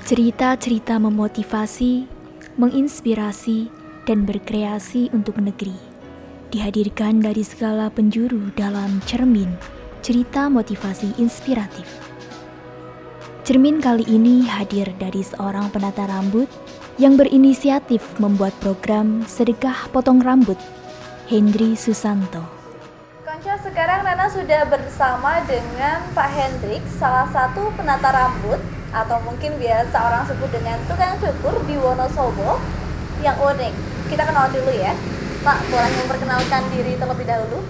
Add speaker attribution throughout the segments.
Speaker 1: Cerita-cerita memotivasi, menginspirasi, dan berkreasi untuk negeri. Dihadirkan dari segala penjuru dalam Cermin, cerita motivasi inspiratif. Cermin kali ini hadir dari seorang penata rambut yang berinisiatif membuat program sedekah potong rambut, Hendri Susanto.
Speaker 2: Konco, sekarang Nana sudah bersama dengan Pak Hendrik, salah satu penata rambut atau mungkin biasa orang sebut dengan tukang cukur di Wonosobo yang unik. Kita kenal dulu ya. Pak, boleh memperkenalkan diri terlebih dahulu?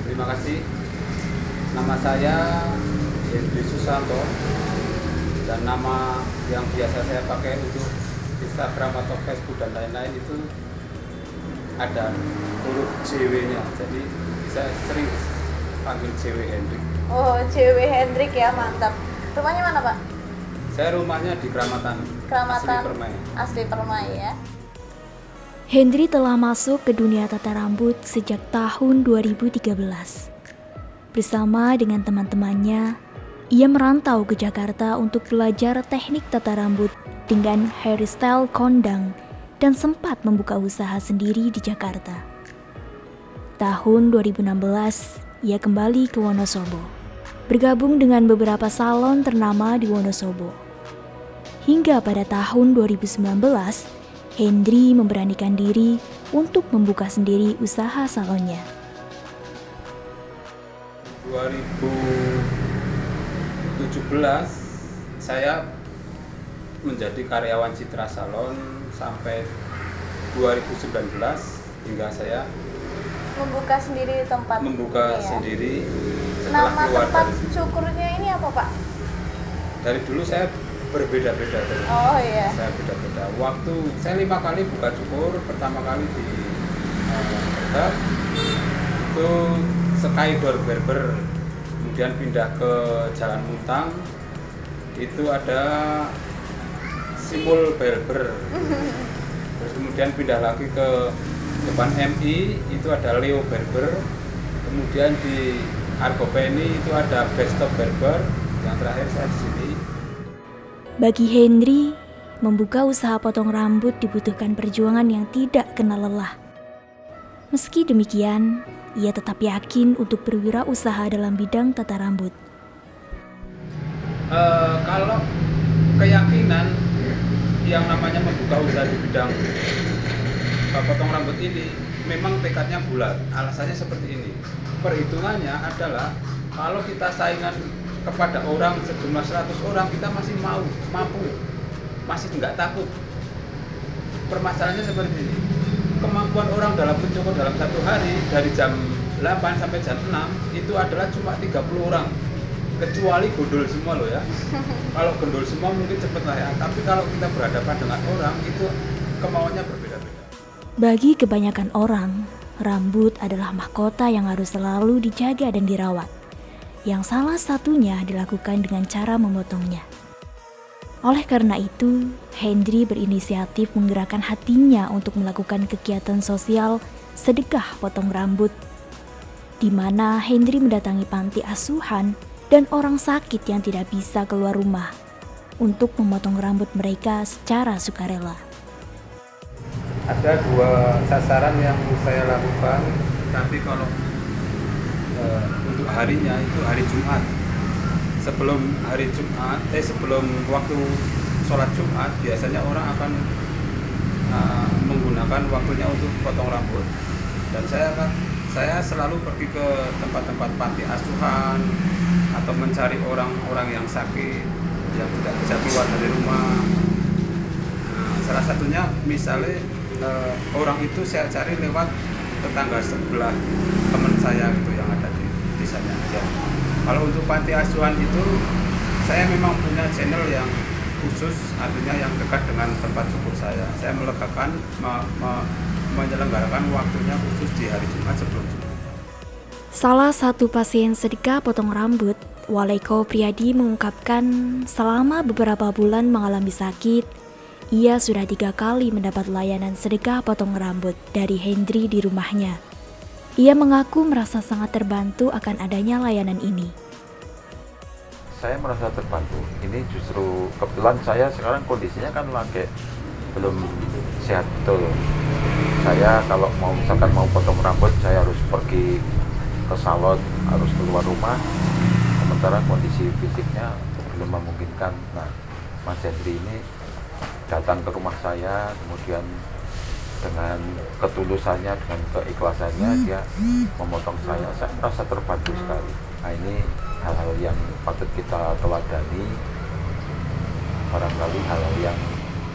Speaker 3: Terima kasih. Nama saya Hendri Susanto dan nama yang biasa saya pakai untuk Instagram atau Facebook dan lain-lain itu ada huruf JW-nya. Jadi saya sering panggil JW Hendrik.
Speaker 2: Oh, JW Hendrik ya, mantap. Rumahnya mana, Pak?
Speaker 3: Saya rumahnya di Kramatan.
Speaker 2: Kramatan
Speaker 3: Asli Permai.
Speaker 2: Asli Permai ya.
Speaker 1: Hendri telah masuk ke dunia tata rambut sejak tahun 2013. Bersama dengan teman-temannya, ia merantau ke Jakarta untuk belajar teknik tata rambut dengan hairstyle kondang dan sempat membuka usaha sendiri di Jakarta. Tahun 2016, ia kembali ke Wonosobo, bergabung dengan beberapa salon ternama di Wonosobo. Hingga pada tahun 2019, Hendri memberanikan diri untuk membuka sendiri usaha salonnya.
Speaker 3: 2017 saya menjadi karyawan Citra Salon sampai 2019 hingga saya
Speaker 2: Membuka sendiri tempat
Speaker 3: membuka
Speaker 2: ini ya.
Speaker 3: sendiri setelah
Speaker 2: Nama
Speaker 3: keluar
Speaker 2: tempat
Speaker 3: dari
Speaker 2: cukurnya ini apa, Pak?
Speaker 3: dari dulu saya berbeda-beda dari
Speaker 2: Oh iya.
Speaker 3: saya beda-beda. Waktu saya 5 kali buka cukur, pertama kali di Berdap, itu Skydor Barber, kemudian pindah ke Jalan Muntang, itu ada Simul Barber, terus kemudian pindah lagi ke depan MI, itu ada Leo Barber, kemudian di Argopeni itu ada Best of Barber, yang terakhir saya di sini.
Speaker 1: Bagi Hendri, membuka usaha potong rambut dibutuhkan perjuangan yang tidak kenal lelah. Meski demikian, ia tetap yakin untuk berwirausaha dalam bidang tata rambut.
Speaker 3: Kalau keyakinan yang namanya membuka usaha di bidang potong rambut ini memang tekadnya bulat. Alasannya seperti ini. Perhitungannya adalah kalau kita saingan kepada orang sejumlah 100 orang, kita masih mampu, masih nggak takut. Permasalahannya seperti ini. Kemampuan orang dalam mencukur dalam satu hari dari jam 8 sampai jam 6 itu adalah cuma 30 orang. Kecuali gondol semua loh ya. Kalau gondol semua mungkin cepet lah ya. Tapi kalau kita berhadapan dengan orang itu kemauannya berbeda-beda.
Speaker 1: Bagi kebanyakan orang, rambut adalah mahkota yang harus selalu dijaga dan dirawat, yang salah satunya dilakukan dengan cara memotongnya. Oleh karena itu, Hendri berinisiatif menggerakkan hatinya untuk melakukan kegiatan sosial sedekah potong rambut, di mana Hendri mendatangi panti asuhan dan orang sakit yang tidak bisa keluar rumah untuk memotong rambut mereka secara sukarela.
Speaker 3: Ada 2 sasaran yang saya lakukan, tapi kalau untuk harinya itu hari Jumat. Sebelum waktu sholat Jumat biasanya orang akan menggunakan waktunya untuk potong rambut. Dan saya selalu pergi ke tempat-tempat panti asuhan atau mencari orang-orang yang sakit yang tidak bisa keluar dari rumah. Salah satunya misalnya orang itu saya cari lewat tetangga sebelah teman saya gitu yang ada di desanya. Ya. Kalau untuk panti asuhan itu saya memang punya channel yang khusus, artinya yang dekat dengan tempat cukur saya. Saya melegakan menyelenggarakan waktunya khusus di hari Jumat sebelum Jumat.
Speaker 1: Salah satu pasien sedekah potong rambut, Walaiko Priyadi, mengungkapkan selama beberapa bulan mengalami sakit, ia sudah 3 kali mendapat layanan sedekah potong rambut dari Hendri di rumahnya. Ia mengaku merasa sangat terbantu akan adanya layanan ini.
Speaker 4: saya merasa terbantu. Ini justru kebetulan saya sekarang kondisinya kan lagi belum sehat betul. Saya kalau misalkan mau potong rambut, saya harus pergi ke salon, harus keluar rumah. Sementara kondisi fisiknya belum memungkinkan. Nah, Mas Hendri ini datang ke rumah saya, kemudian dengan ketulusannya, dengan keikhlasannya dia memotong saya merasa terbantu sekali. Nah, ini hal-hal yang patut kita teladani. Barangkali hal-hal yang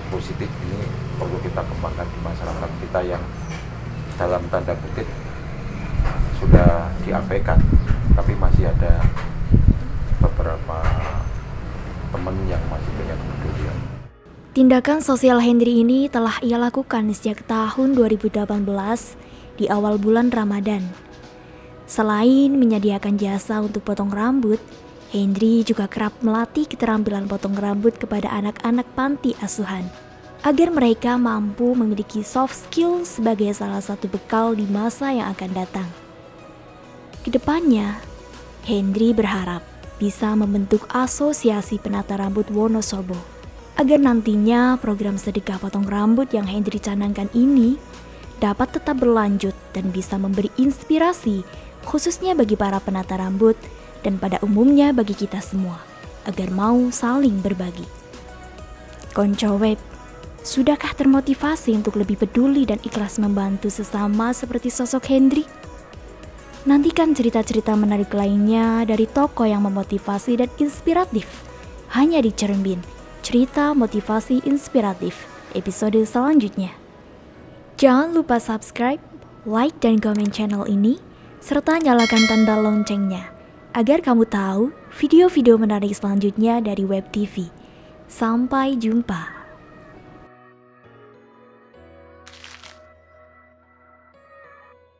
Speaker 4: positif ini perlu kita kembangkan di masyarakat kita yang dalam tanda kutip sudah diabaikan, tapi masih ada beberapa teman yang masih punya kepedulian.
Speaker 1: Tindakan sosial Hendri ini telah ia lakukan sejak tahun 2018 di awal bulan Ramadan. Selain menyediakan jasa untuk potong rambut, Hendri juga kerap melatih keterampilan potong rambut kepada anak-anak panti asuhan agar mereka mampu memiliki soft skill sebagai salah satu bekal di masa yang akan datang. Kedepannya, Hendri berharap bisa membentuk asosiasi penata rambut Wonosobo agar nantinya program sedekah potong rambut yang Hendri canangkan ini dapat tetap berlanjut dan bisa memberi inspirasi khususnya bagi para penata rambut dan pada umumnya bagi kita semua agar mau saling berbagi. Konco Web, sudahkah termotivasi untuk lebih peduli dan ikhlas membantu sesama seperti sosok Hendri? Nantikan cerita-cerita menarik lainnya dari tokoh yang memotivasi dan inspiratif hanya di Cerembin. Cerita motivasi inspiratif episode selanjutnya. Jangan lupa subscribe, like, dan komen channel ini, serta nyalakan tanda loncengnya agar kamu tahu video-video menarik selanjutnya dari Web TV. Sampai jumpa.